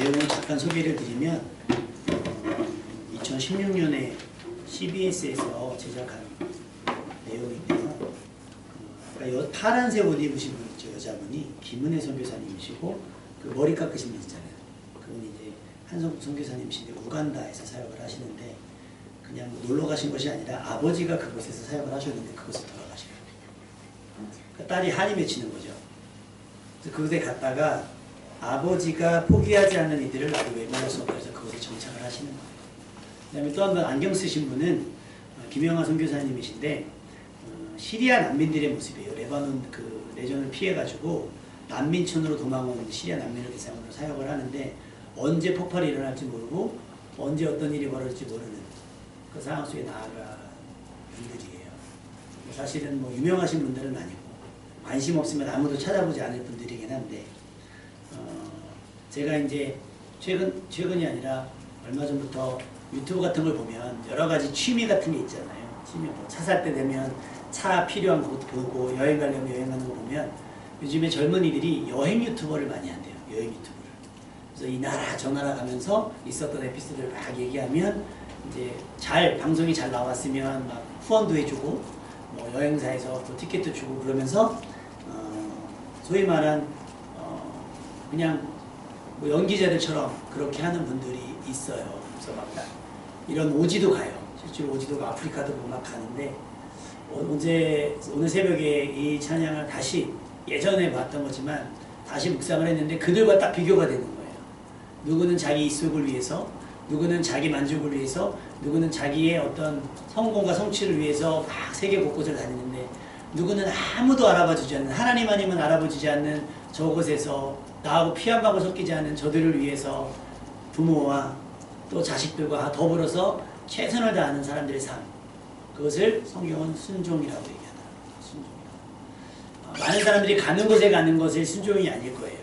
내용을 잠깐 소개를 드리면 2016년에 CBS에서 제작한 내용인데요. 그러니까 파란색 옷 입으신 분 있죠. 여자분이 김은혜 선교사님이시고 그 머리 깎으신 분 있잖아요. 그분이 이제 한성국 선교사님이신데 우간다에서 사역을 하시는데 그냥 놀러 가신 것이 아니라 아버지가 그곳에서 사역을 하셨는데 그곳에 돌아가신 거예요. 그러니까 딸이 한이 맺히는 거죠. 그래서 그곳에 갔다가 아버지가 포기하지 않는 이들을 나도 외면할 수 없다 해서 그곳에 정착을 하시는 거예요. 그 다음에 또 한 번 안경 쓰신 분은 김영하 선교사님이신데 시리아 난민들의 모습이에요. 레바논 그 내전을 피해가지고 난민촌으로 도망온 시리아 난민을 대상으로 사역을 하는데 언제 폭발이 일어날지 모르고 언제 어떤 일이 벌어질지 모르는 그 상황 속에 나아간 분들이에요. 사실은 뭐 유명하신 분들은 아니고 관심 없으면 아무도 찾아보지 않을 분들이긴 한데 제가 이제 최근이 아니라 얼마 전부터 유튜브 같은 걸 보면 여러 가지 취미 같은 게 있잖아요. 취미 뭐 차 살 때 되면 차 필요한 것 보고 여행 가려면 여행 가는 거 보면 요즘에 젊은이들이 여행 유튜버를 많이 한대요. 여행 유튜브를. 그래서 이 나라 저 나라 가면서 있었던 에피소드를 막 얘기하면 이제 방송이 잘 나왔으면 막 후원도 해주고 뭐 여행사에서 또 티켓도 주고 그러면서 소위 말한 그냥 뭐 연기자들처럼 그렇게 하는 분들이 있어요. 그래서 막 이런 오지도 가요. 실제로 오지도 아프리카도 막 가는데 오늘 새벽에 이 찬양을 다시 예전에 봤던 거지만 다시 묵상을 했는데 그들과 딱 비교가 되는 거예요. 누구는 자기 이속을 위해서, 누구는 자기 만족을 위해서, 누구는 자기의 어떤 성공과 성취를 위해서 막 세계 곳곳을 다니는데 누구는 아무도 알아봐주지 않는, 하나님 아니면 알아봐주지 않는 저곳에서 나하고 피 한 방울 섞이지 않는 저들을 위해서 부모와 또 자식들과 더불어서 최선을 다하는 사람들의 삶, 그것을 성경은 순종이라고 얘기하다. 순종이라고. 많은 사람들이 가는 곳에 가는 것이 순종이 아닐 거예요.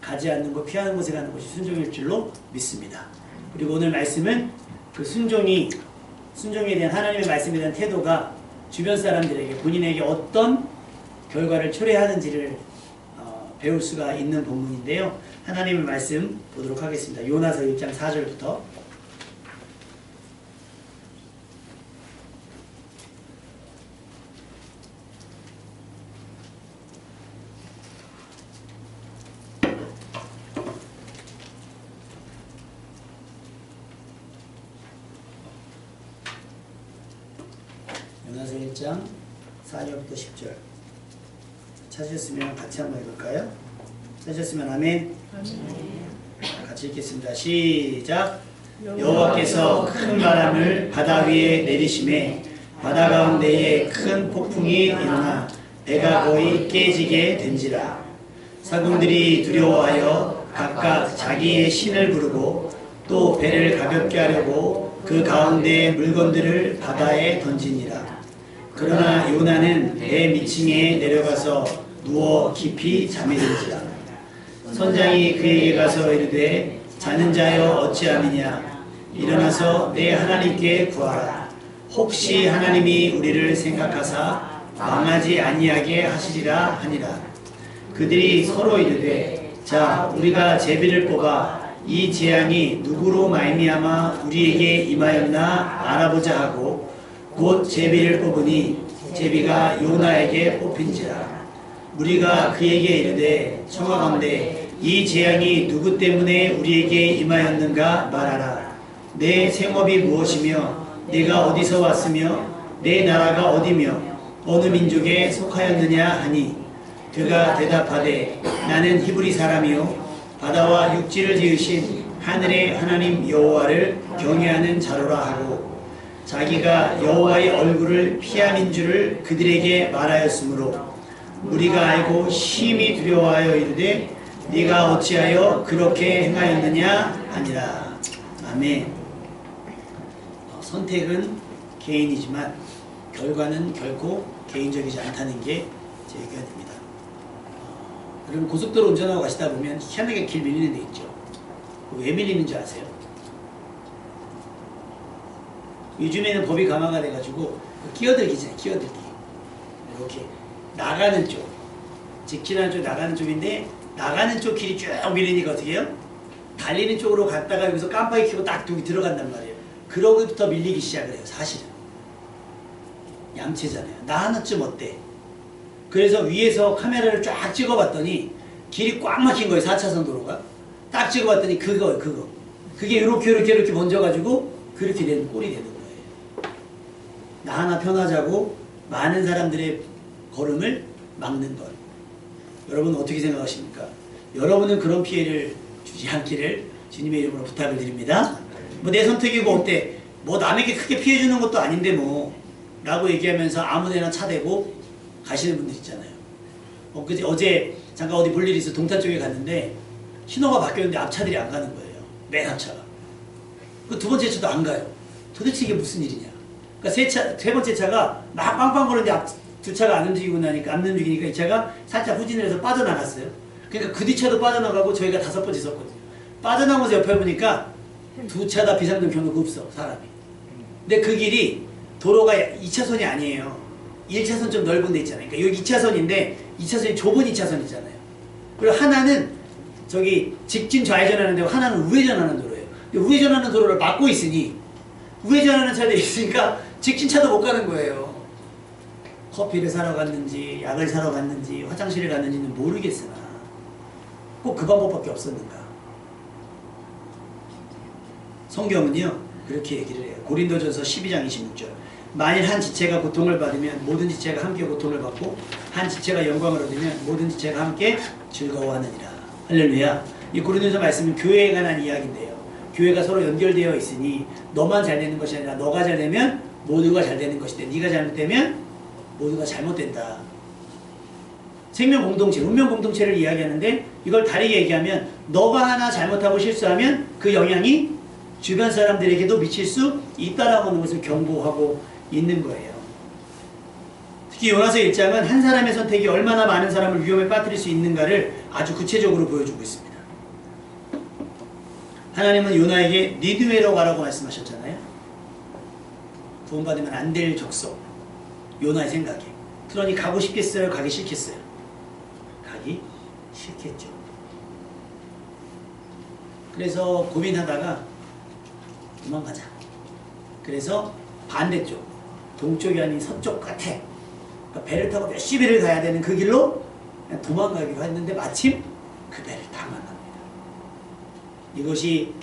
가지 않는 곳, 피하는 곳에 가는 것이 순종일 줄로 믿습니다. 그리고 오늘 말씀은 그 순종에 대한 하나님의 말씀에 대한 태도가 주변 사람들에게 본인에게 어떤 결과를 초래하는지를 배울 수가 있는 본문인데요. 하나님의 말씀 보도록 하겠습니다. 요나서 1장 4절부터 요나서 1장 4절부터 10절 찾으셨으면 같이 한번 읽을까요? 찾으셨으면 아멘. 같이 읽겠습니다. 시작. 여호와께서 큰 바람을 바다 위에 내리심에 바다 가운데에 큰 폭풍이 일어나 배가 거의 깨지게 된지라. 사금들이 두려워하여 각각 자기의 신을 부르고 또 배를 가볍게 하려고 그 가운데 물건들을 바다에 던지니라. 그러나 요나는 배 밑층에 내려가서 누워 깊이 잠이 들지라. 선장이 그에게 가서 이르되 자는 자여 어찌함이냐. 일어나서 내 하나님께 구하라. 혹시 하나님이 우리를 생각하사 망하지 아니하게 하시리라 하니라. 그들이 서로 이르되 자 우리가 제비를 뽑아 이 재앙이 누구로 말미암아 우리에게 임하였나 알아보자 하고 곧 제비를 뽑으니 제비가 요나에게 뽑힌지라. 우리가 그에게 이르되 청하건대 이 재앙이 누구 때문에 우리에게 임하였는가 말하라. 내 생업이 무엇이며 내가 어디서 왔으며 내 나라가 어디며 어느 민족에 속하였느냐 하니 그가 대답하되 나는 히브리 사람이요 바다와 육지를 지으신 하늘의 하나님 여호와를 경외하는 자로라 하고 자기가 여호와의 얼굴을 피함인 줄을 그들에게 말하였으므로 우리가 알고 심히 두려워하여 이르되 네가 어찌하여 그렇게 행하였느냐 하니라. 아멘. 선택은 개인이지만 결과는 결코 개인적이지 않다는 게 제 의견입니다. 여러분 고속도로 운전하고 가시다 보면 희한하게 길 밀리는 데 있죠. 왜 밀리는 줄 아세요? 요즘에는 법이 강화가 돼가지고 끼어들기잖아요. 끼어들기. 이렇게 나가는 쪽, 직진하는 쪽 나가는 쪽인데 나가는 쪽 길이 쭉 밀리니까 어떻게 해요? 달리는 쪽으로 갔다가 여기서 깜빡이 켜고 딱 여기 들어간단 말이에요. 그러고부터 밀리기 시작을 해요. 사실은. 양체잖아요. 나 하나쯤 어때? 그래서 위에서 카메라를 쫙 찍어봤더니 길이 꽉 막힌 거예요. 4차선 도로가. 딱 찍어봤더니 그거. 그게 이렇게 번져가지고 그렇게 된 꼴이 되는 거예요. 나 하나 편하자고 많은 사람들의 걸음을 막는 것. 여러분 어떻게 생각하십니까? 여러분은 그런 피해를 주지 않기를 주님의 이름으로 부탁을 드립니다. 뭐 내 선택이고 어때? 뭐 남에게 크게 피해 주는 것도 아닌데 뭐 라고 얘기하면서 아무데나 차대고 가시는 분들 있잖아요. 어제 잠깐 어디 볼 일이 있어 동탄 쪽에 갔는데 신호가 바뀌었는데 앞차들이 안 가는 거예요. 맨 앞차가. 그 두 번째 차도 안 가요. 도대체 이게 무슨 일이냐. 그러니까 세 번째 차가 막 빵빵 거리는데 앞 두 차가 안 움직이니까 이 차가 살짝 후진을 해서 빠져나갔어요. 그러니까 그 뒤차도 빠져나가고 저희가 5번째 섰거든요. 빠져나가면서 옆에 보니까 두 차 다 비상등 켜놓고 없어 사람이. 근데 그 길이 도로가 2차선이 아니에요. 1차선 좀 넓은 데 있잖아요. 그러니까 여기 2차선인데 2차선이 좁은 2차선 있잖아요. 그리고 하나는 저기 직진 좌회전하는 데고 하나는 우회전하는 도로예요. 근데 우회전하는 도로를 막고 있으니 우회전하는 차들이 있으니까 직진차도 못 가는 거예요. 커피를 사러 갔는지 약을 사러 갔는지 화장실에 갔는지는 모르겠으나 꼭 그 방법밖에 없었는가. 성경은요 그렇게 얘기를 해요. 고린도전서 12장 26절. 만일 한 지체가 고통을 받으면 모든 지체가 함께 고통을 받고 한 지체가 영광을 얻으면 모든 지체가 함께 즐거워하느니라. 할렐루야. 이 고린도전서 말씀은 교회에 관한 이야기인데요. 교회가 서로 연결되어 있으니 너만 잘 되는 것이 아니라 너가 잘 되면 모두가 잘 되는 것이다. 네가 잘못되면 모두가 잘못된다. 생명 공동체, 운명 공동체를 이야기하는데 이걸 다르게 얘기하면 너가 하나 잘못하고 실수하면 그 영향이 주변 사람들에게도 미칠 수 있다라고 하는 것을 경고하고 있는 거예요. 특히 요나서 1장은 한 사람의 선택이 얼마나 많은 사람을 위험에 빠뜨릴 수 있는가를 아주 구체적으로 보여주고 있습니다. 하나님은 요나에게 니느웨로 가라고 말씀하셨잖아요. 구원받으면 안 될 족속. 요나의 생각에. 그러니 가고 싶겠어요? 가기 싫겠어요? 가기 싫겠죠. 그래서 고민하다가 도망가자. 그래서 반대쪽, 동쪽이 아닌 서쪽 끝에 그러니까 배를 타고 몇 시배를 가야 되는 그 길로 그냥 도망가기로 했는데 마침 그 배를 다 만납니다. 이것이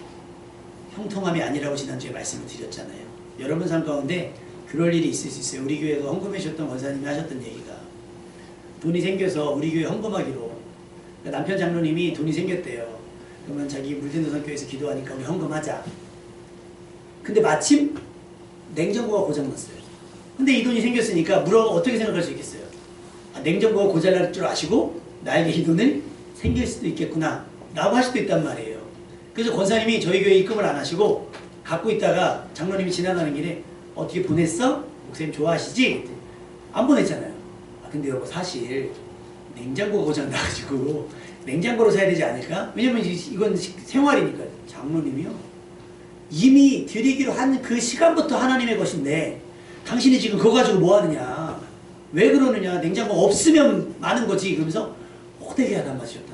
형통함이 아니라고 지난주에 말씀을 드렸잖아요. 여러분 삶 가운데 그럴 일이 있을 수 있어요. 우리 교회가 헌금해 주셨던 권사님이 하셨던 얘기가 돈이 생겨서 우리 교회 헌금하기로 그러니까 남편 장로님이 돈이 생겼대요. 그러면 자기 물든도선교회에서 기도하니까 우리 헌금하자. 근데 마침 냉장고가 고장났어요. 근데 이 돈이 생겼으니까 물어가 어떻게 생각할 수 있겠어요? 아, 냉장고가 고장날 줄 아시고 나에게 이 돈을 생길 수도 있겠구나 라고 할 수도 있단 말이에요. 그래서 권사님이 저희 교회 입금을 안 하시고 갖고 있다가 장로님이 지나가는 길에 어떻게 보냈어? 목사님 좋아하시지? 안 보냈잖아요. 아, 근데 여러분 사실 냉장고가 고장나가지고 냉장고로 사야 되지 않을까? 왜냐면 이건 생활이니까요. 장로님이요. 이미 드리기로 한 그 시간부터 하나님의 것인데 당신이 지금 그거 가지고 뭐 하느냐? 왜 그러느냐? 냉장고 없으면 많은 거지. 그러면서 호되게 하단 말이었다.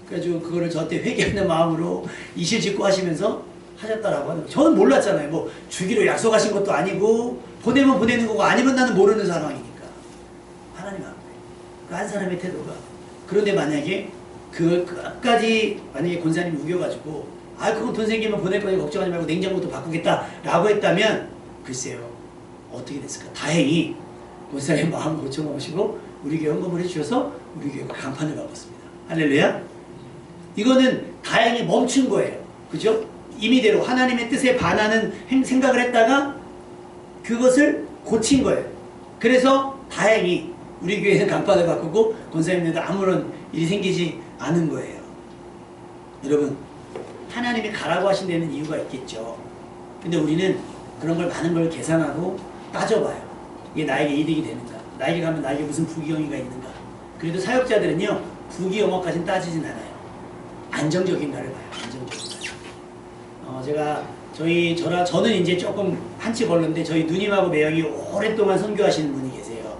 그래가지고 그거를 저한테 회개하는 마음으로 이실 짓고 하시면서 하셨다라고 하는 거예요. 저는 몰랐잖아요. 뭐 주기로 약속하신 것도 아니고 보내면 보내는 거고 아니면 나는 모르는 상황이니까. 하나님 앞에 그 한 사람의 태도가 그런데 만약에 그까지 만약에 권사님이 우겨가지고 아 그건 돈 생기면 보낼 거니 걱정하지 말고 냉장고도 바꾸겠다 라고 했다면 글쎄요 어떻게 됐을까. 다행히 권사님의 마음을 고쳐놓으시고 우리 교회 헌금을 해주셔서 우리 교회가 강판을 바꿨습니다. 할렐루야. 이거는 다행히 멈춘 거예요. 그죠? 임의대로 하나님의 뜻에 반하는 생각을 했다가 그것을 고친 거예요. 그래서 다행히 우리 교회는 강판을 바꾸고 권사님들도 아무런 일이 생기지 않은 거예요. 여러분 하나님이 가라고 하신 데는 이유가 있겠죠. 근데 우리는 그런 걸 많은 걸 계산하고 따져봐요. 이게 나에게 이득이 되는가? 나에게 가면 나에게 무슨 부귀영예가 있는가? 그래도 사역자들은요 부귀영화까지는 따지진 않아요. 안정적인가를 봐요. 안정적인가. 저는 이제 조금 한치 벌는데 저희 누님하고 매형이 오랫동안 선교하시는 분이 계세요.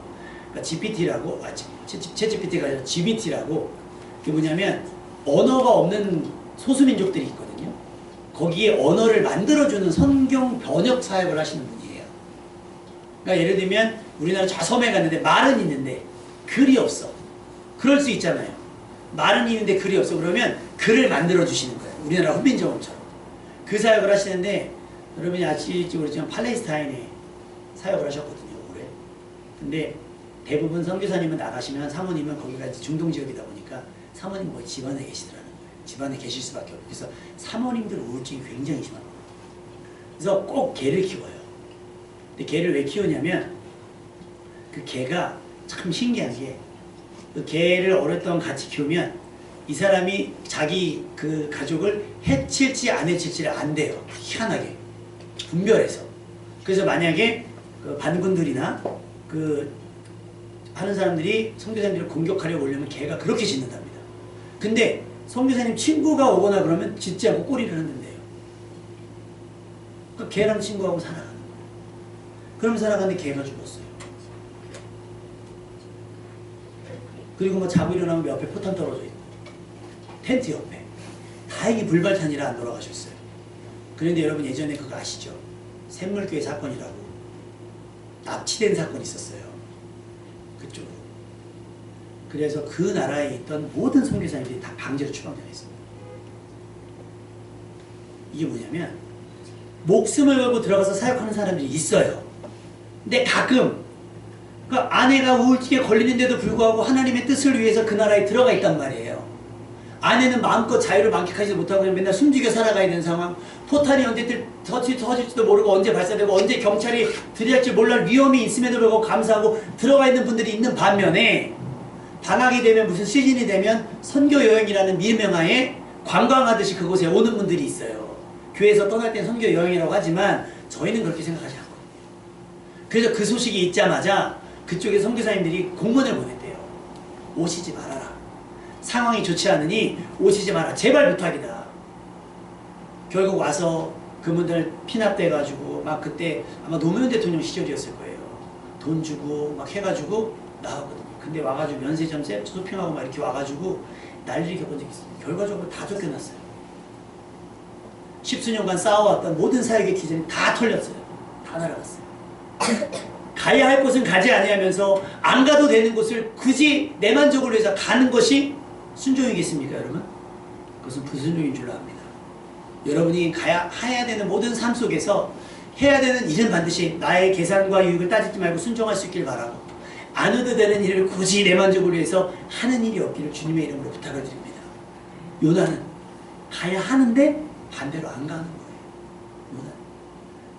그러니까 GPT라고, 챗GPT가 아니라 GBT라고. 그게 뭐냐면 언어가 없는 소수민족들이 있거든요. 거기에 언어를 만들어주는 성경 번역 사역을 하시는 분이에요. 그러니까 예를 들면 우리나라 저 섬에 갔는데 말은 있는데 글이 없어. 그럴 수 있잖아요. 말은 있는데 글이 없어. 그러면 글을 만들어주시는 거예요. 우리나라 훈민정음처럼. 그 사역을 하시는데 여러분이 아시지 모르지만 팔레스타인에 사역을 하셨거든요. 올해. 근데 대부분 선교사님은 나가시면 사모님은 거기가 이제 중동 지역이다 보니까 사모님 뭐 집안에 계시더라는 거예요. 집안에 계실 수밖에 없고. 그래서 사모님들 우울증이 굉장히 심한 거예요. 그래서 꼭 개를 키워요. 근데 개를 왜 키우냐면 그 개가 참 신기한 게 그 개를 오랫동안 같이 키우면 이 사람이 자기 그 가족을 해칠지 안 해칠지를 안 돼요. 희한하게. 분별해서. 그래서 만약에 그 반군들이나 그 하는 사람들이 선교사님들을 공격하려고 오려면 개가 그렇게 짖는답니다. 근데 선교사님 친구가 오거나 그러면 짖지 않고 꼬리를 흔든대요. 그러니까 개랑 친구하고 살아가는 거예요. 그럼 살아가는데 개가 죽었어요. 그리고 뭐 자고 일어나면 옆에 포탄 떨어져 있고 텐트 옆에. 다행히 불발탄이라 안 돌아가셨어요. 그런데 여러분 예전에 그거 아시죠? 샘물교회 사건이라고 납치된 사건이 있었어요. 그쪽으로. 그래서 그 나라에 있던 모든 선교사님들이 다 강제로 추방당했습니다. 이게 뭐냐면 목숨을 걸고 들어가서 사역하는 사람들이 있어요. 근데 가끔 그 아내가 우울증에 걸리는데도 불구하고 하나님의 뜻을 위해서 그 나라에 들어가 있단 말이에요. 아내는 마음껏 자유를 만끽하지 못하고 그냥 맨날 숨지게 살아가야 되는 상황. 포탄이 언제 터질지도 모르고 언제 발사되고 언제 경찰이 들이할지 몰랄 위험이 있음에도 불구하고 감사하고 들어가 있는 분들이 있는 반면에 방학이 되면 무슨 시즌이 되면 선교 여행이라는 밀명하에 관광하듯이 그곳에 오는 분들이 있어요. 교회에서 떠날 땐 선교 여행이라고 하지만 저희는 그렇게 생각하지 않고. 그래서 그 소식이 있자마자 그쪽에 선교사님들이 공문을 보냈대요. 오시지 말아라. 상황이 좋지 않으니 오시지 마라. 제발 부탁이다. 결국 와서 그분들 피납돼가지고 막 그때 아마 노무현 대통령 시절이었을 거예요. 돈 주고 막 해가지고 나왔거든요. 근데 와가지고 면세점세 쇼핑하고 막 이렇게 와가지고 난리를 겪은 적이 있어요. 결과적으로 다 쫓겨났어요. 십수년간 쌓아왔던 모든 사역의 기준이 다 털렸어요. 다 날아갔어요. 가야 할 곳은 가지 아니하면서 안 가도 되는 곳을 굳이 내 만족을 위해서 가는 것이 순종이겠습니까, 여러분? 그것은 불순종인 줄로 압니다. 여러분이 해야 되는 모든 삶 속에서 해야 되는 일은 반드시 나의 계산과 유익을 따지지 말고 순종할 수 있길 바라고, 안 해도 되는 일을 굳이 내 만족을 위해서 하는 일이 없기를 주님의 이름으로 부탁을 드립니다. 요나는 가야 하는데 반대로 안 가는 거예요. 요나는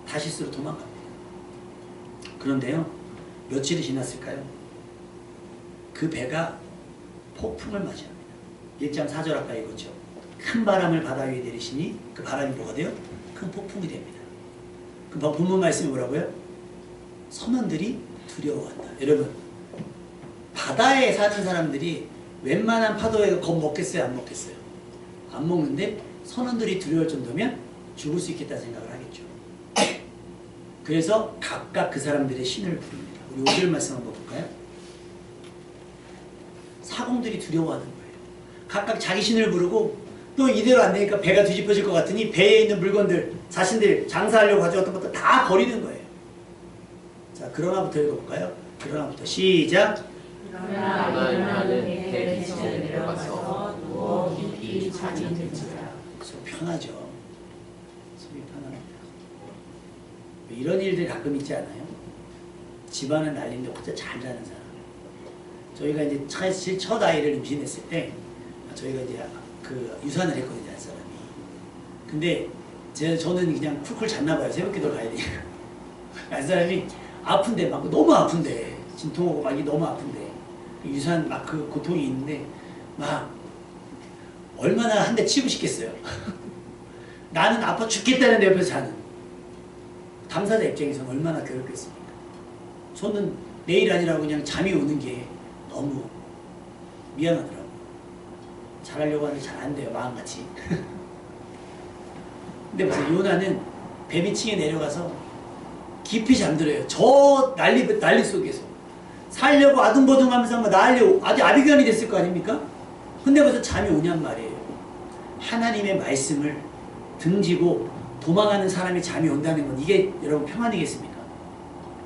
다시스로 도망갑니다. 그런데요, 며칠이 지났을까요? 그 배가 폭풍을 맞이합니다. 1장 4절 아까 읽었죠. 큰 바람을 바다 위에 내리시니 그 바람이 뭐가 돼요? 큰 폭풍이 됩니다. 그 본문 말씀이 뭐라고요? 선원들이 두려워한다. 여러분, 바다에 사는 사람들이 웬만한 파도에 겁먹겠어요? 안 먹겠어요? 안 먹는데 선원들이 두려울 정도면 죽을 수 있겠다는 생각을 하겠죠. 그래서 각각 그 사람들의 신을 부릅니다. 우리 5절 말씀 한번 볼까요? 사공들이 두려워하는 거예요. 각각 자기 신을 부르고 또 이대로 안 되니까 배가 뒤집어질 것 같으니 배에 있는 물건들, 자신들 장사하려고 가져왔던 것도 다 버리는 거예요. 자, 그러나부터 읽어볼까요? 그러나부터 시작. 그러나 요나는 배 기지에 내려가서 누워 깊이 잠이 들지라. 속 편하죠. 속이 편합니다. 이런 일들이 가끔 있지 않아요? 집안은 난리인데 혼자 잘 자는 사람. 저희가 이제 첫 아이를 임신했을 때 저희가 이제 그 유산을 했거든요, 한 사람이. 근데 저는 그냥 쿨쿨 잤나 봐요. 새벽기도를 가야 되니까. 한 사람이 아픈데 막 너무 아픈데 진통하고 막 너무 아픈데 유산 막 그 고통이 있는데 막 얼마나 한 대 치고 싶겠어요. 나는 아파 죽겠다는데 옆에서 자는 당사자 입장에서는 얼마나 괴롭겠습니까? 저는 내일 아니라고 그냥 잠이 오는 게 너무 미안하더라고요. 잘하려고 하는데 잘 안 돼요, 마음같이. 근데 보세요, 요나는 배 밑층에 내려가서 깊이 잠들어요. 저 난리 속에서. 살려고 아둥바둥하면서 막 난리, 아주 아비규환이 됐을 거 아닙니까? 근데 벌써 잠이 오냔 말이에요. 하나님의 말씀을 등지고 도망하는 사람이 잠이 온다는 건 이게 여러분 평안이겠습니까?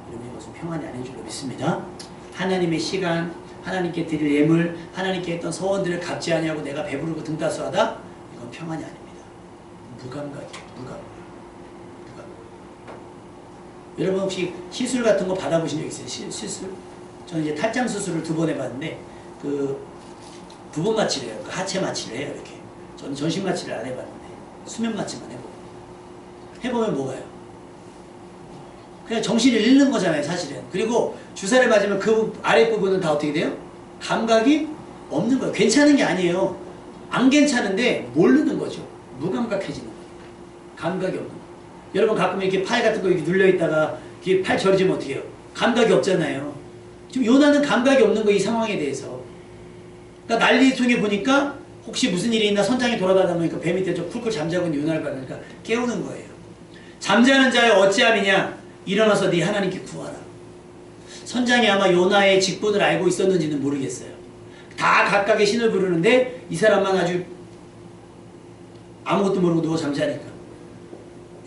여러분 이것은 평안이 아닌 줄로 믿습니다. 하나님의 시간, 하나님께 드릴 예물, 하나님께 했던 소원들을 갚지 아니하고 내가 배부르고 등다수하다? 이건 평안이 아닙니다. 무감각이에요. 무감각. 여러분 혹시 시술 같은 거 받아보신 적 있어요? 시술? 저는 이제 탈장 수술을 2번 해봤는데 그 부분 마취를 해요. 그 하체 마취를 해요. 이렇게. 저는 전신 마취를 안 해봤는데 수면 마취만 해보고 해보면 뭐가요? 그냥 정신을 잃는 거잖아요, 사실은. 그리고 주사를 맞으면 그 아랫부분은 다 어떻게 돼요? 감각이 없는 거예요. 괜찮은 게 아니에요. 안 괜찮은데 모르는 거죠. 무감각해지는 거예요. 감각이 없는 거예요. 여러분 가끔 이렇게 팔 같은 거 이렇게 눌려있다가 이게 팔 저리지면 어떻게 해요? 감각이 없잖아요. 지금 요나는 감각이 없는 거 이 상황에 대해서. 그러니까 난리통에 보니까 혹시 무슨 일이 있나 선장이 돌아가다 보니까 배 밑에 저 쿨쿨 잠자고 있는 요나를 받으니까 깨우는 거예요. 잠자는 자여 어찌함이냐? 일어나서 네 하나님께 구하라. 선장이 아마 요나의 직분을 알고 있었는지는 모르겠어요. 다 각각의 신을 부르는데 이 사람만 아주 아무것도 모르고 누워 잠자니까.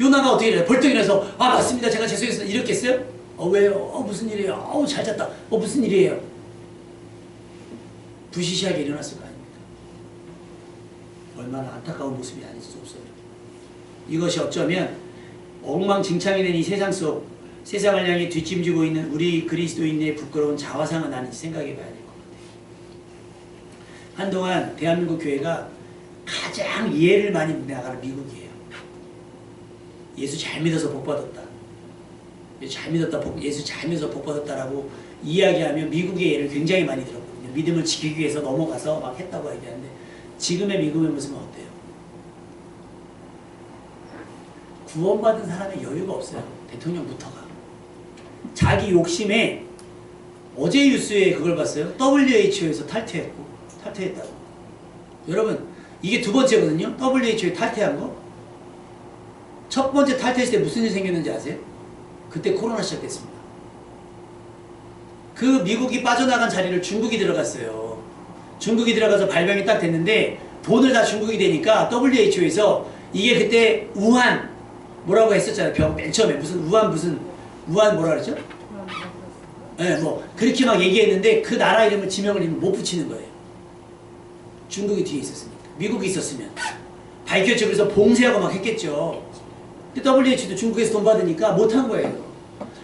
요나가 어떻게 이래요? 벌떡 일어나서 아 맞습니다. 제가 죄송했습니다. 이렇겠어요? 왜요? 무슨 일이에요? 잘 잤다. 무슨 일이에요? 부시시하게 일어났을 거 아닙니까? 얼마나 안타까운 모습이 아닐 수 없어요. 이것이 어쩌면 엉망진창이 된 이 세상 속 세상을 향해 뒷짐지고 있는 우리 그리스도인의 부끄러운 자화상은 아닌지 생각해 봐야 될 것 같아요. 한동안 대한민국 교회가 가장 이해를 많이 나가는 미국이에요. 예수 잘 믿어서 복 받았다. 예수 잘 믿어서 복 받았다라고 이야기하면 미국의 예를 굉장히 많이 들었거든요. 믿음을 지키기 위해서 넘어가서 막 했다고 얘기하는데 지금의 미국의 모습은 어때요? 구원받은 사람의 여유가 없어요. 대통령부터가. 자기 욕심에 어제 뉴스에 그걸 봤어요. WHO에서 탈퇴했다고. 여러분 이게 2번째거든요. WHO에 탈퇴한 거. 첫 번째 탈퇴했을 때 무슨 일이 생겼는지 아세요? 그때 코로나 시작됐습니다. 그 미국이 빠져나간 자리를 중국이 들어갔어요. 중국이 들어가서 발병이 딱 됐는데 돈을 다 중국이 되니까 WHO에서 이게 그때 우한 뭐라고 했었잖아요. 병 맨 처음에 무슨 우한 뭐라 그랬죠? 네, 뭐 그렇게 막 얘기했는데 그 나라 이름을 지명을 못 붙이는 거예요. 중국이 뒤에 있었으니까. 미국이 있었으면 밝혔죠. 그래서 봉쇄하고 막 했겠죠. 근데 WHO도 중국에서 돈 받으니까 못한 거예요.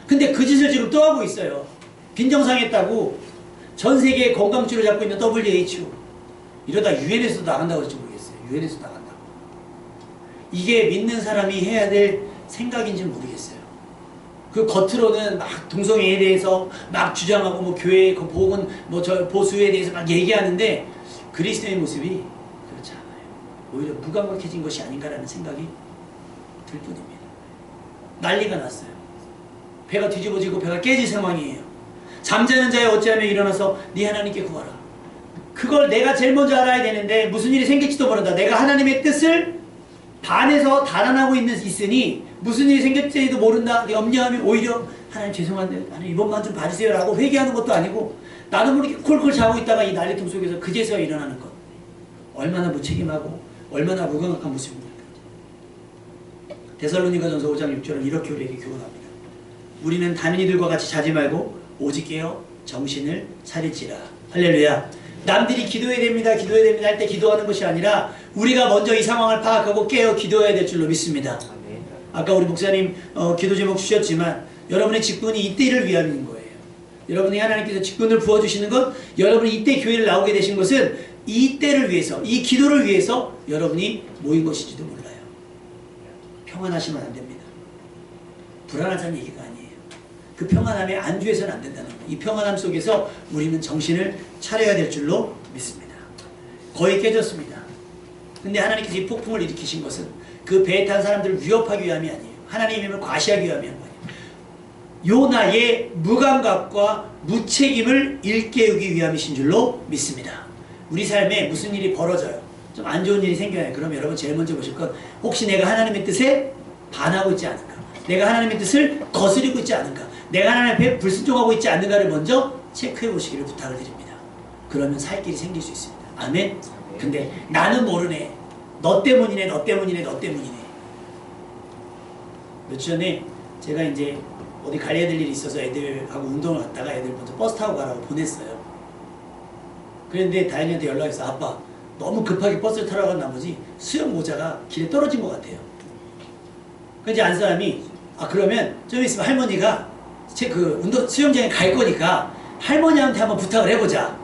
근데 그 짓을 지금 또 하고 있어요. 빈정상했다고 전 세계의 건강주를 잡고 있는 WHO. 이러다 유엔에서도 나간다고 할지 모르겠어요. 유엔에서도 나간다고. 이게 믿는 사람이 해야 될 생각인지는 모르겠어요. 그 겉으로는 막 동성애에 대해서 막 주장하고 뭐 교회 복은 뭐 저 보수에 대해서 막 얘기하는데 그리스도의 모습이 그렇지 않아요. 오히려 무감각해진 것이 아닌가라는 생각이 들 뿐입니다. 난리가 났어요. 배가 뒤집어지고 배가 깨질 상황이에요. 잠자는 자여 어찌하며 일어나서 네 하나님께 구하라. 그걸 내가 제일 먼저 알아야 되는데 무슨 일이 생길지도 모른다. 내가 하나님의 뜻을 반에서 달아나고 있으니 무슨 일이 생길지도 모른다. 염려하면 오히려 하나님 죄송한데 하나님 이번만 좀 봐주세요 라고 회개하는 것도 아니고 나는 모르게 콜콜 자고 있다가 이 난리통 속에서 그제서야 일어나는 것. 얼마나 무책임하고 얼마나 무감각한 모습입니까? 데살로니가전서 5장 6절은 이렇게 우리에게 교훈합니다. 우리는 다른 이들과 같이 자지 말고 오직 깨어 정신을 차릴지라. 할렐루야. 남들이 기도해야 됩니다 할 때 기도하는 것이 아니라 우리가 먼저 이 상황을 파악하고 깨어 기도해야 될 줄로 믿습니다. 아까 우리 목사님 기도 제목 주셨지만 여러분의 직분이 이때를 위함인 거예요. 여러분이 하나님께서 직분을 부어주시는 것, 여러분이 이때 교회를 나오게 되신 것은 이때를 위해서, 이 기도를 위해서 여러분이 모인 것인지도 몰라요. 평안하시면 안 됩니다. 불안하자는 얘기가 아니에요. 그 평안함에 안주해서는 안 된다는 거예요. 이 평안함 속에서 우리는 정신을 차려야 될 줄로 믿습니다. 거의 깨졌습니다. 근데 하나님께서 이 폭풍을 일으키신 것은 그 배에 탄 사람들을 위협하기 위함이 아니에요. 하나님의 힘을 과시하기 위함이 아니에요. 요나의 무감각과 무책임을 일깨우기 위함이신 줄로 믿습니다. 우리 삶에 무슨 일이 벌어져요. 좀 안 좋은 일이 생겨요. 그럼 여러분 제일 먼저 보실 건 혹시 내가 하나님의 뜻에 반하고 있지 않은가? 내가 하나님의 뜻을 거스르고 있지 않은가? 내가 하나님 앞에 불순종하고 있지 않는가를 먼저 체크해 보시기를 부탁을 드립니다. 그러면 살 길이 생길 수 있습니다. 아멘? 근데 나는 모르네. 너 때문이네, 너 때문이네, 너 때문이네. 며칠 전에 제가 이제 어디 가야 될 일이 있어서 애들하고 운동을 갔다가 애들 먼저 버스 타고 가라고 보냈어요. 그런데 다현이한테 연락해서 아빠 너무 급하게 버스를 타러 간 나머지 수영 모자가 길에 떨어진 것 같아요. 그래서 이제 안 사람이 그러면 좀 있으면 할머니가 그 수영장에 갈 거니까 할머니한테 한번 부탁을 해보자.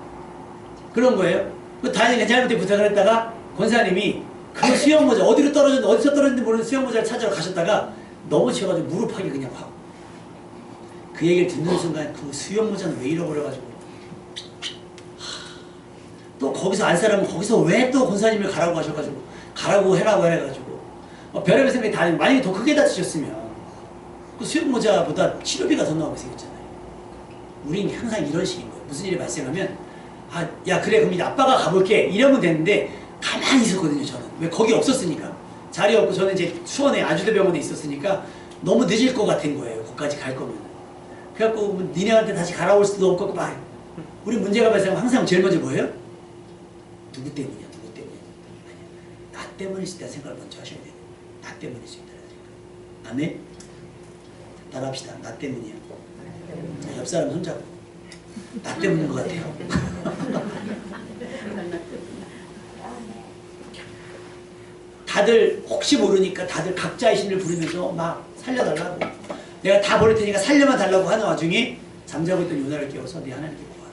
그런 거예요. 그 다현이가 잘못해 부탁을 했다가 권사님이 그 수영 모자 어디서 떨어졌는지 모르는 수영 모자를 찾으러 가셨다가 넘어져가지고 무릎하게 그냥 확. 그 얘기를 듣는 순간 그 수영 모자는 왜 잃어버려가지고 또 거기서 안 사람은 거기서 왜 또 권사님을 가라고 하셔가지고 가라고 해라고 해가지고 별의별 생각이 다 만약에 더 크게 다치셨으면 그 수영 모자보다 치료비가 더 나오게 생겼잖아요. 우린 항상 이런 식인 거예요. 무슨 일이 발생하면 야 그래 그럼 이제 아빠가 가볼게 이러면 되는데 가만히 있었거든요. 저는 왜 거기 없었으니까 자리 없고 저는 이제 수원에 아주대병원에 있었으니까 너무 늦을 것 같은 거예요. 거기까지 갈 거면. 그래갖고 뭐 니네한테 다시 가라올 수도 없고 막 우리 문제가 발생하면 항상 제일 먼저 뭐예요? 누구 때문이야? 누구 때문이야? 아니야. 나 때문일 수 있다는 생각을 먼저 하셔야 돼요. 나 때문일 수 있다는 생각. 아멘? 따라합시다. 나 때문이야. 자, 옆 사람 손잡고. 나 때문인 것 같아요. 다들 혹시 모르니까 다들 각자의 신을 부르면서 막 살려달라고. 내가 다 버릴 테니까 살려만 달라고 하는 와중에 잠자고 있던 요나를 깨워서 네 하나님께 구하라.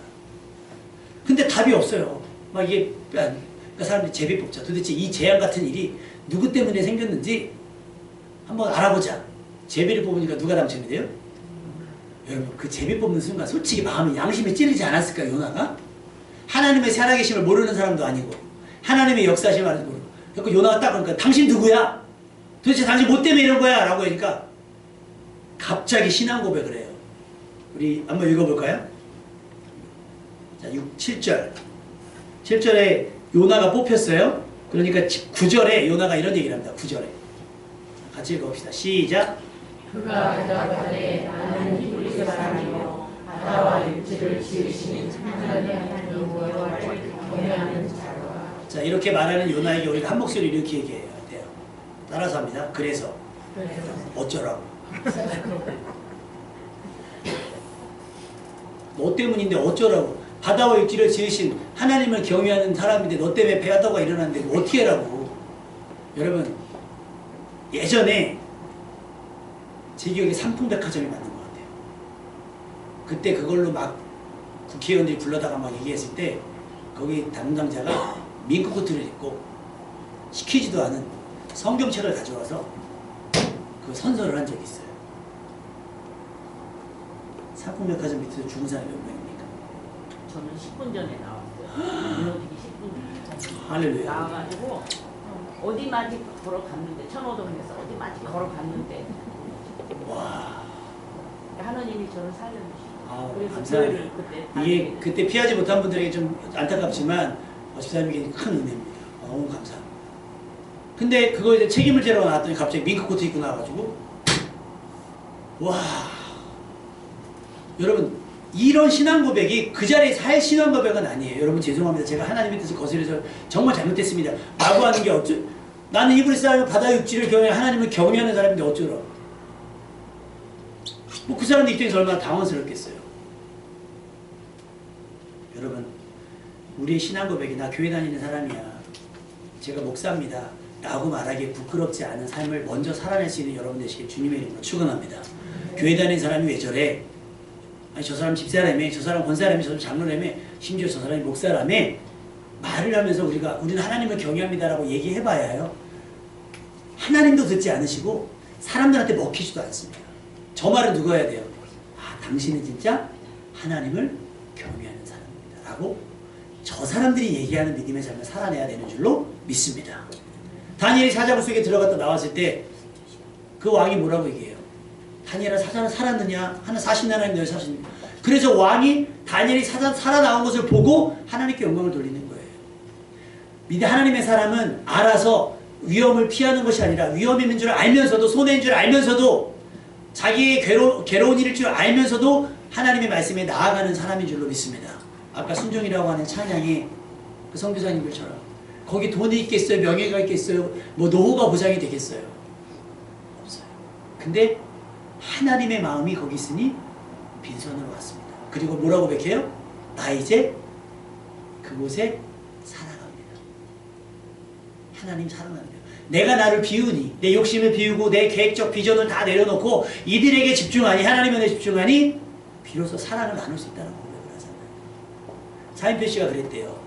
근데 답이 없어요. 막 이게 그러니까 사람들이 제비 뽑자. 도대체 이 재앙 같은 일이 누구 때문에 생겼는지 한번 알아보자. 제비를 뽑으니까 누가 당첨이 돼요? 여러분 그 제비 뽑는 순간 솔직히 마음이 양심에 찔리지 않았을까요? 요나가? 하나님의 살아계심을 모르는 사람도 아니고 하나님의 역사심을 모르고 그러니까 요나가 딱 그러니까 당신 누구야? 도대체 당신 뭐 때문에 이런 거야? 라고 하니까 갑자기 신앙 고백을 해요. 우리 한번 읽어볼까요? 자, 7절 7절에 요나가 뽑혔어요. 그러니까 9절에 요나가 이런 얘기를 합니다. 9절에 같이 읽어봅시다. 시작. 그가 대답하되 나는 히브리 사람이요 바다와 육지를 지으신 하나님 여호와를 경외하는 자라. 자, 이렇게 말하는 요나에게 우리가 한 목소리 이렇게 얘기해야 돼요. 따라서 합니다. 그래서 어쩌라고. 너 때문인데 어쩌라고. 바다와 육지를 지으신 하나님을 경외하는 사람인데 너 때문에 배가다가 일어났는데 어떻게 하라고. 여러분 예전에 제 기억에 삼풍백화점이 맞는 것 같아요. 그때 그걸로 막 국회의원들이 불러다가 막 얘기했을 때 거기 담당자가 민크코트를 입고 시키지도 않은 성경책을 가져와서 그 선서를 한 적이 있어요. 삼풍백화점 밑에서 죽은 사람이 몇 명입니까? 저는 10분 전에 나왔어요. 무너지기 10분 전에 할렐루야. 나와가지고 어디마지 걸어갔는데 천호동에서 어디마지 걸어갔는데 와. 하나님이 저를 살려주시고 그래서 감사합니다. 교회를 그때 이게 그때 피하지 못한 분들에게 좀 안타깝지만 집사님에게 큰 은혜입니다. 너무 감사합니다. 근데 그거에 대해 책임을 지라고 나왔더니 갑자기 밍크코트 입고 나와가지고 와. 여러분 이런 신앙 고백이 그 자리에서 할 신앙 고백은 아니에요. 여러분 죄송합니다. 제가 하나님의 뜻을 거스려서 정말 잘못했습니다. 라고 하는 게 어쩌? 나는 히브리 사람이 바다 육지를 경외 하나님을 경외하는 사람인데 어쩌라? 뭐 그 사람들 입장에서 얼마나 당황스럽겠어요. 여러분 우리의 신앙 고백이 나 교회 다니는 사람이야. 제가 목사입니다. 라고 말하기에 부끄럽지 않은 삶을 먼저 살아낼 수 있는 여러분 되시길 주님의 이름으로 축원합니다. 교회 다니는 사람이 왜 저래? 아니 저 사람 집사라며, 저 사람 권사라며, 저 사람 장로라며, 심지어 저 사람이 목사라며 말을 하면서 우리는 하나님을 경외합니다라고 얘기해봐야 해요. 하나님도 듣지 않으시고 사람들한테 먹히지도 않습니다. 저 말은 누가 해야 돼요? 당신은 진짜 하나님을 경외하는 사람입니다. 라고 저 사람들이 얘기하는 믿음의 삶을 살아내야 되는 줄로 믿습니다. 다니엘이 사자굴 속에 들어갔다 나왔을 때 그 왕이 뭐라고 얘기해요? 다니엘아 사자는 살았느냐? 하나 40나라님 너희 사신. 그래서 왕이 다니엘이 살아나온 것을 보고 하나님께 영광을 돌리는 거예요. 하나님의 사람은 알아서 위험을 피하는 것이 아니라 위험이 있는 줄 알면서도 손해인 줄 알면서도 자기의 괴로운 일일 줄 알면서도 하나님의 말씀에 나아가는 사람인 줄로 믿습니다. 아까 순종이라고 하는 찬양이 그 선교사님들처럼 거기 돈이 있겠어요? 명예가 있겠어요? 뭐 노후가 보장이 되겠어요? 없어요. 근데 하나님의 마음이 거기 있으니 빈손으로 왔습니다. 그리고 뭐라고 백해요? 나 이제 그곳에 살아갑니다. 하나님 사랑합니다. 내가 나를 비우니, 내 욕심을 비우고 내 계획적 비전을 다 내려놓고 이들에게 집중하니, 하나님에 집중하니 비로소 사랑을 나눌 수 있다는 고백을 하잖아요. 사인표 씨가 그랬대요.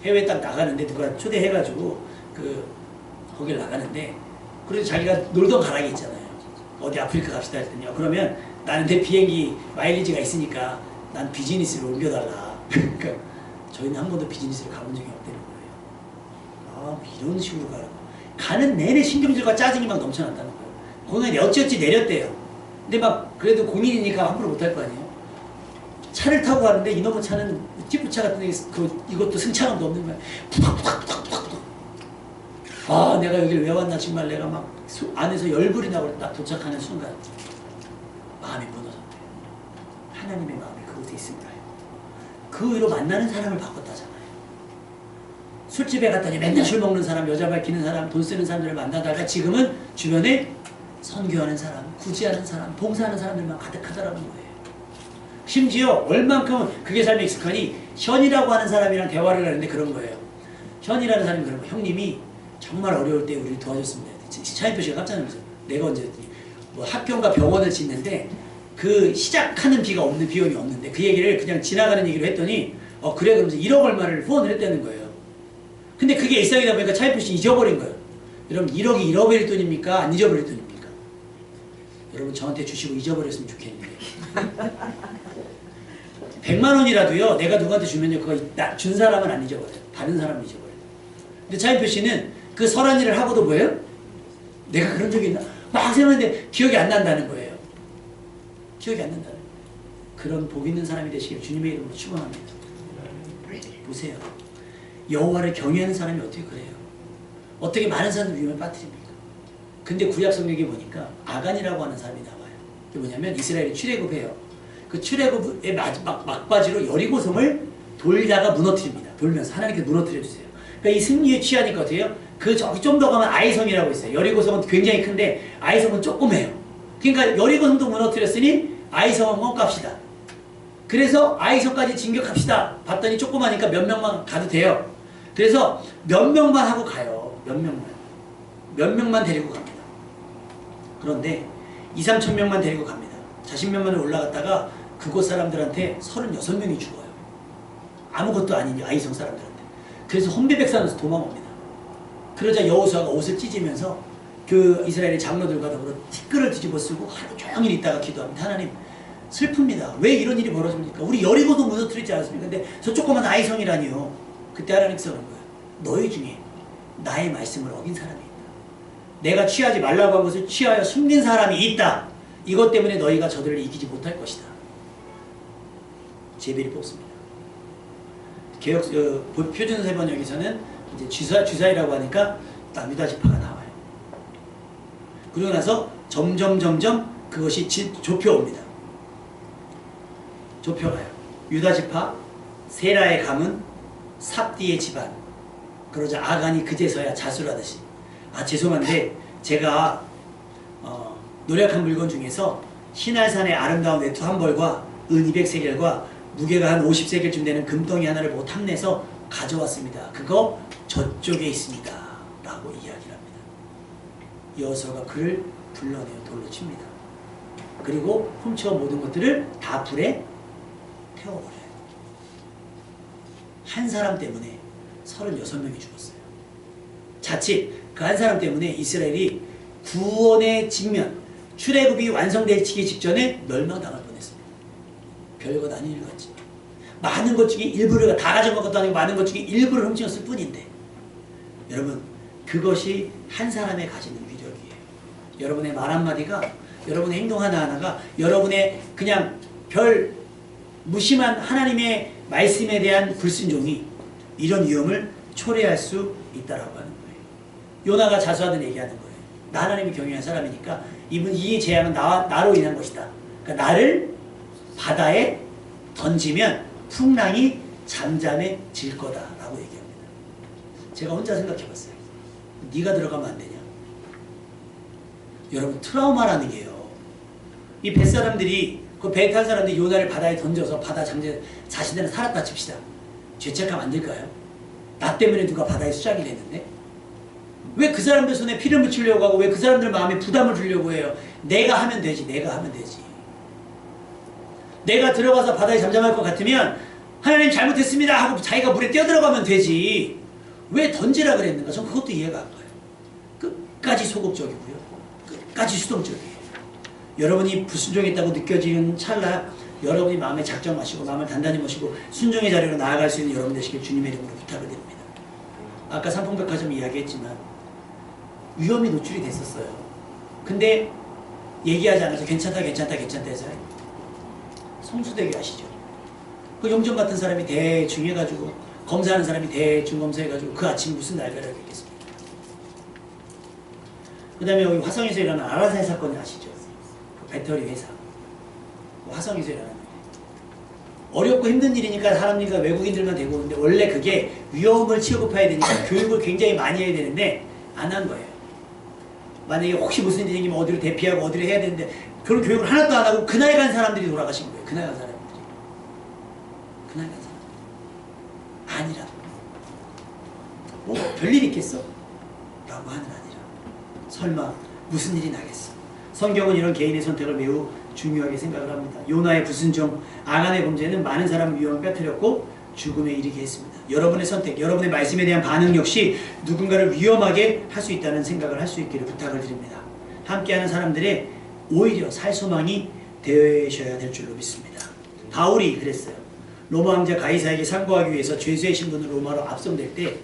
해외 딱 나가는데 누가 초대해가지고 거길 나가는데, 그래서 자기가 놀던 가락이 있잖아요. 어디 아프리카 갑시다 했더니 그러면 나는 내 비행기 마일리지가 있으니까 난 비즈니스를 옮겨달라. 그러니까 저희는 한 번도 비즈니스를 가본 적이 없다는 거예요. 이런 식으로 가는 내내 신경질과 짜증이 막 넘쳐난다는 거예요. 공연에 어찌어찌 내렸대요. 근데 막 그래도 공인이니까 함부로 못할 거 아니에요. 차를 타고 가는데 이놈의 차는 찌푸차 같은 데 이것도 승차감도 없는 거야. 푸닥푸닥푸닥푸닥. 내가 여기를 왜 왔나 정말. 내가 막 안에서 열불이 나고 딱 도착하는 순간 마음이 무너졌대요. 하나님의 마음이 그곳에 있습니다. 그 의로 만나는 사람을 바꿨다잖아요. 술집에 갔더니 맨날 술 먹는 사람, 여자 밝히는 사람, 돈 쓰는 사람들을 만나다가 지금은 주변에 선교하는 사람, 구제하는 사람, 봉사하는 사람들만 가득하더라는 거예요. 심지어 얼만큼 그게 삶에 익숙하니 현이라고 하는 사람이랑 대화를 하는데 그런 거예요. 현이라는 사람이 그런 거예요. 형님이 정말 어려울 때 우리를 도와줬습니다. 차인표 씨가 깜짝 놀랐어요. 내가 언제 했더니 뭐 학교인가 병원을 짓는데 그 시작하는 비용이 없는데 그 얘기를 그냥 지나가는 얘기로 했더니 그래 그러면서 1억 얼마를 후원을 했다는 거예요. 근데 그게 일상이다 보니까 차인표 씨 잊어버린 거예요. 여러분 1억이 잃어버릴 돈입니까? 안 잊어버릴 돈입니까? 여러분 저한테 주시고 잊어버렸으면 좋겠는데 100만 원이라도요 내가 누구한테 주면요 그거 준 사람은 안 잊어버려요. 받은 사람은 잊어버려요. 근데 차인표 씨는 그 선한 일을 하고도 뭐예요? 내가 그런 적이 있나? 막 생각하는데 기억이 안 난다는 거예요. 기억이 안 난다는 거예요. 그런 복 있는 사람이 되시길 주님의 이름으로 축원합니다. 보세요. 여호와를 경외하는 사람이 어떻게 그래요? 어떻게 많은 사람들 위험에 빠뜨립니까? 근데 구약 성경에 보니까 아간이라고 하는 사람이 나와요. 그게 뭐냐면 이스라엘이 출애굽해요. 그 출애굽의 막바지로 여리고성을 돌다가 무너뜨립니다. 돌면서 하나님께서 무너뜨려 주세요. 그러니까 이 승리에 취하니까 어때요? 저기 좀 더 가면 아이성이라고 있어요. 여리고성은 굉장히 큰데 아이성은 조그매요. 그러니까 여리고성도 무너뜨렸으니 아이성은 꺾갑시다. 그래서 아이성까지 진격합시다. 봤더니 조그마니까 몇 명만 가도 돼요. 그래서 몇 명만 하고 가요. 몇 명만 데리고 갑니다. 그런데 2~3천 명만 데리고 갑니다. 자신명만에 올라갔다가 그곳 사람들한테 36명이 죽어요. 아무것도 아닌 아이성 사람들한테. 그래서 혼비백산에서 도망옵니다. 그러자 여호수아가 옷을 찢으면서 그 이스라엘의 장로들과 더불어 티끌을 뒤집어 쓰고 하루 종일 있다가 기도합니다. 하나님 슬픕니다. 왜 이런 일이 벌어집니까? 우리 여리고도 무너뜨리지 않았습니까? 근데 저 조그만 아이성이라니요. 그때 하나님께서 그런 거예요. 너희 중에 나의 말씀을 어긴 사람이 있다. 내가 취하지 말라고 한 것을 취하여 숨긴 사람이 있다. 이것 때문에 너희가 저들을 이기지 못할 것이다. 제비를 뽑습니다. 표준세 번역에서는 이제 주사이라고 하니까 딱 유다 지파가 나와요. 그러고 나서 점점 그것이 좁혀옵니다. 좁혀가요. 유다 지파, 세라의 가문, 삽디의 집안. 그러자 아간이 그제서야 자수하듯이 죄송한데 제가 노력한 물건 중에서 시날산의 아름다운 외투 한 벌과 은 200세겔과 무게가 한 50세겔쯤 되는 금덩이 하나를 보고 탐내서 가져왔습니다. 그거 저쪽에 있습니다. 라고 이야기를 합니다. 여호수아가 그를 불러내어 돌로 칩니다. 그리고 훔쳐온 모든 것들을 다 불에 태워버려요. 한 사람 때문에 36명이 죽었어요. 자칫 그 한 사람 때문에 이스라엘이 구원의 직면, 출애굽이 완성되기 직전에 멸망당할 뻔했습니다. 별것 아닌 일 같지. 많은 것 중에 일부를 다 가져간 것도 아니고 많은 것 중에 일부를 훔쳤을 뿐인데 여러분 그것이 한 사람의 가지는 위력이에요. 여러분의 말 한마디가, 여러분의 행동 하나하나가, 여러분의 그냥 별 무심한 하나님의 말씀에 대한 불순종이 이런 위험을 초래할 수 있다라고 하는 거예요. 요나가 자수하던 얘기하는 거예요. 나 하나님을 경외한 사람이니까 이 재앙은 나로 인한 것이다. 그러니까 나를 바다에 던지면 풍랑이 잠잠해질 거다라고 얘기합니다. 제가 혼자 생각해봤어요. 네가 들어가면 안 되냐? 여러분 트라우마라는 게요. 이 뱃사람들이 그 배 탄 사람들이 요나를 바다에 던져서 바다 잠재 자신들은 살았다 칩시다. 죄책감 안 들까요? 나 때문에 누가 바다에 수장이 됐는데? 왜 그 사람들 손에 피를 묻히려고 하고 왜 그 사람들 마음에 부담을 주려고 해요? 내가 하면 되지. 내가 하면 되지. 내가 들어가서 바다에 잠잠할 것 같으면 하나님 잘못했습니다 하고 자기가 물에 뛰어들어가면 되지. 왜 던지라 그랬는가? 전 그것도 이해가 안 가요. 끝까지 소극적이고요. 끝까지 수동적이에요. 여러분이 불순종했다고 느껴지는 찰나 여러분이 마음에 작정하시고 마음을 단단히 모시고 순종의 자리로 나아갈 수 있는 여러분 되시길 주님의 이름으로 부탁을 드립니다. 아까 삼풍백화점 이야기했지만 위험이 노출이 됐었어요. 근데 얘기하지 않아서 괜찮다 해서 성수대교 아시죠? 그 용전 같은 사람이 대충 해가지고 검사하는 사람이 대충 검사해가지고 그 아침에 무슨 날벼락이 있겠습니까? 그 다음에 여기 화성에서 일어난 아라사의 사건이 아시죠? 그 배터리 회사 화성에서 일어난 어렵고 힘든 일이니까 사람들과 외국인들만 되고 오는데 원래 그게 위험을 취급해야 되니까 교육을 굉장히 많이 해야 되는데 안 한 거예요. 만약에 혹시 무슨 일이 생기면 어디로 대피하고 어디로 해야 되는데 그런 교육을 하나도 안 하고 그날 간 사람들이 돌아가신 거예요. 그날 간 사람들이. 그날 간 사람. 아니라. 뭐 별일 있겠어? 라고 하는 아니라. 설마 무슨 일이 나겠어? 성경은 이런 개인의 선택을 매우 중요하게 생각을 합니다. 요나의 불순종, 아간의 범죄는 많은 사람을 위험을 빠뜨렸고 죽음에 이르게 했습니다. 여러분의 선택, 여러분의 말씀에 대한 반응 역시 누군가를 위험하게 할 수 있다는 생각을 할 수 있기를 부탁을 드립니다. 함께하는 사람들의 오히려 살 소망이 되셔야 될 줄로 믿습니다. 바울이 그랬어요. 로마 왕자 가이사에게 상고하기 위해서 죄수의 신분으로 로마로 압송될 때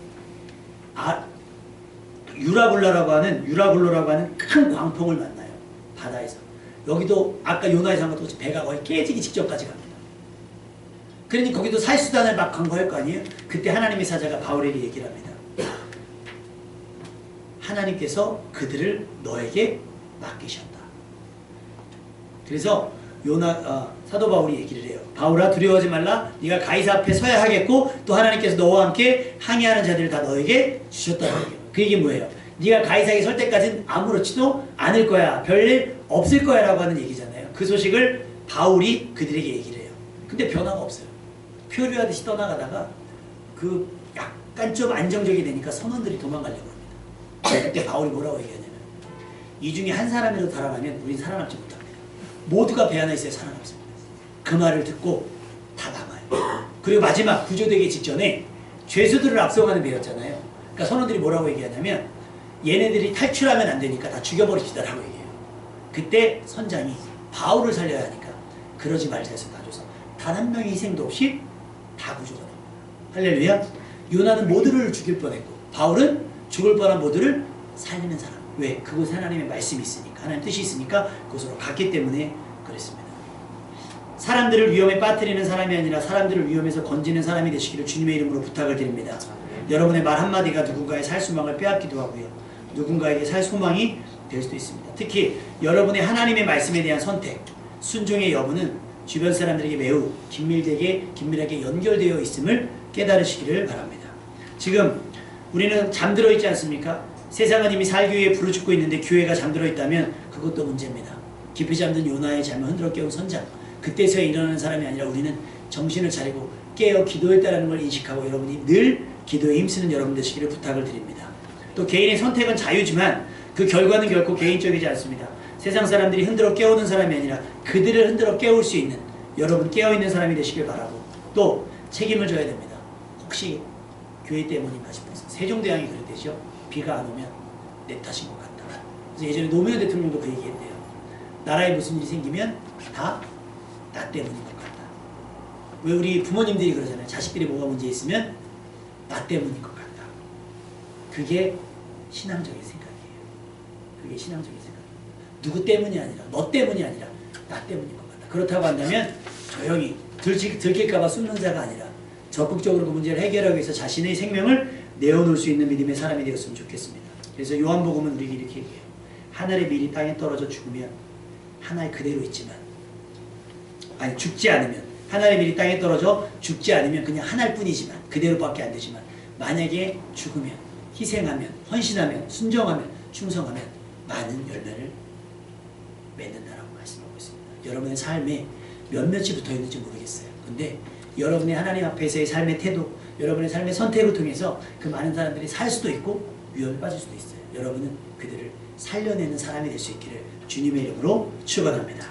유라굴로라고 하는 큰 광풍을 만나요. 바다에서. 여기도 아까 요나에서 한 것도 같이 배가 거의 깨지기 직전까지 갑니다. 그러니 거기도 살수단을 막 강구할 거 아니에요? 그때 하나님의 사자가 바울에게 얘기를 합니다. 하나님께서 그들을 너에게 맡기셨다. 그래서 사도 바울이 얘기를 해요. 바울아 두려워하지 말라. 네가 가이사 앞에 서야 하겠고 또 하나님께서 너와 함께 항해하는 자들을 다 너에게 주셨다는 얘기예요. 그 얘기는 뭐예요? 네가 가이사에 설 때까지는 아무렇지도 않을 거야. 별일 없을 거야 라고 하는 얘기잖아요. 그 소식을 바울이 그들에게 얘기를 해요. 근데 변화가 없어요. 표류하듯이 떠나가다가 그 약간 좀 안정적이 되니까 선원들이 도망가려고 합니다. 그때 바울이 뭐라고 얘기하냐면 이 중에 한 사람이라도 달아나면 우린 살아남지 못합니다. 모두가 배 안에 있어야 살아남습니다. 그 말을 듣고 다 남아요. 그리고 마지막 구조되기 직전에 죄수들을 앞서가는 배였잖아요. 그러니까 선원들이 뭐라고 얘기하냐면 얘네들이 탈출하면 안 되니까 다 죽여버립시다 라고 얘기해요. 그때 선장이 바울을 살려야 하니까 그러지 말자 해서 놔줘서 단 한 명의 희생도 없이 다 구조가 됩니다. 할렐루야. 요나는 모두를 죽일 뻔했고 바울은 죽을 뻔한 모두를 살리는 사람. 왜? 그곳에 하나님의 말씀이 있으니까 하나님의 뜻이 있으니까 그곳으로 갔기 때문에 그랬습니다. 사람들을 위험에 빠뜨리는 사람이 아니라 사람들을 위험에서 건지는 사람이 되시기를 주님의 이름으로 부탁을 드립니다. 여러분의 말 한마디가 누군가의 살 소망을 빼앗기도 하고요. 누군가에게 살 소망이 될 수도 있습니다. 특히 여러분의 하나님의 말씀에 대한 선택, 순종의 여부는 주변 사람들에게 매우 긴밀하게 연결되어 있음을 깨달으시기를 바랍니다. 지금 우리는 잠들어 있지 않습니까? 세상은 이미 살기 위해 부르짖고 있는데 교회가 잠들어 있다면 그것도 문제입니다. 깊이 잠든 요나의 잠을 흔들어 깨운 선장, 그때서야 일어나는 사람이 아니라 우리는 정신을 차리고 깨어 기도했다는 걸 인식하고 여러분이 늘 기도에 힘쓰는 여러분 되시기를 부탁을 드립니다. 또 개인의 선택은 자유지만 그 결과는 결코 개인적이지 않습니다. 세상 사람들이 흔들어 깨우는 사람이 아니라 그들을 흔들어 깨울 수 있는 여러분 깨어있는 사람이 되시길 바라고 또 책임을 져야 됩니다. 혹시 교회 때문인가 싶어서 세종대왕이 그랬대죠. 비가 안 오면 내 탓인 것 같다. 그래서 예전에 노무현 대통령도 그 얘기했대요. 나라에 무슨 일이 생기면 다 나 때문인 것 같다. 왜 우리 부모님들이 그러잖아요. 자식들이 뭐가 문제 있으면 나 때문인 것 같다. 그게 신앙적인 생각이에요. 그게 신앙적인 생각이에요. 누구 때문이 아니라 너 때문이 아니라 나 때문인 것 같다. 그렇다고 한다면 조용히 들킬까봐 숨는 자가 아니라 적극적으로 그 문제를 해결하기 위해서 자신의 생명을 내어놓을 수 있는 믿음의 사람이 되었으면 좋겠습니다. 그래서 요한복음은 우리에게 이렇게 얘기해요. 하늘의 밀이 땅에 떨어져 죽으면 하나에 그대로 있지만 죽지 않으면 하늘의 밀이 땅에 떨어져 죽지 않으면 그냥 하나일 뿐이지만 그대로밖에 안 되지만 만약에 죽으면, 희생하면, 헌신하면, 순종하면, 충성하면 많은 열매를 맺는다라고 말씀하고 있습니다. 여러분의 삶에 몇몇이 붙어 있는지 모르겠어요. 근데 여러분의 하나님 앞에서의 삶의 태도, 여러분의 삶의 선택을 통해서 그 많은 사람들이 살 수도 있고 위험에 빠질 수도 있어요. 여러분은 그들을 살려내는 사람이 될 수 있기를 주님의 이름으로 축원합니다.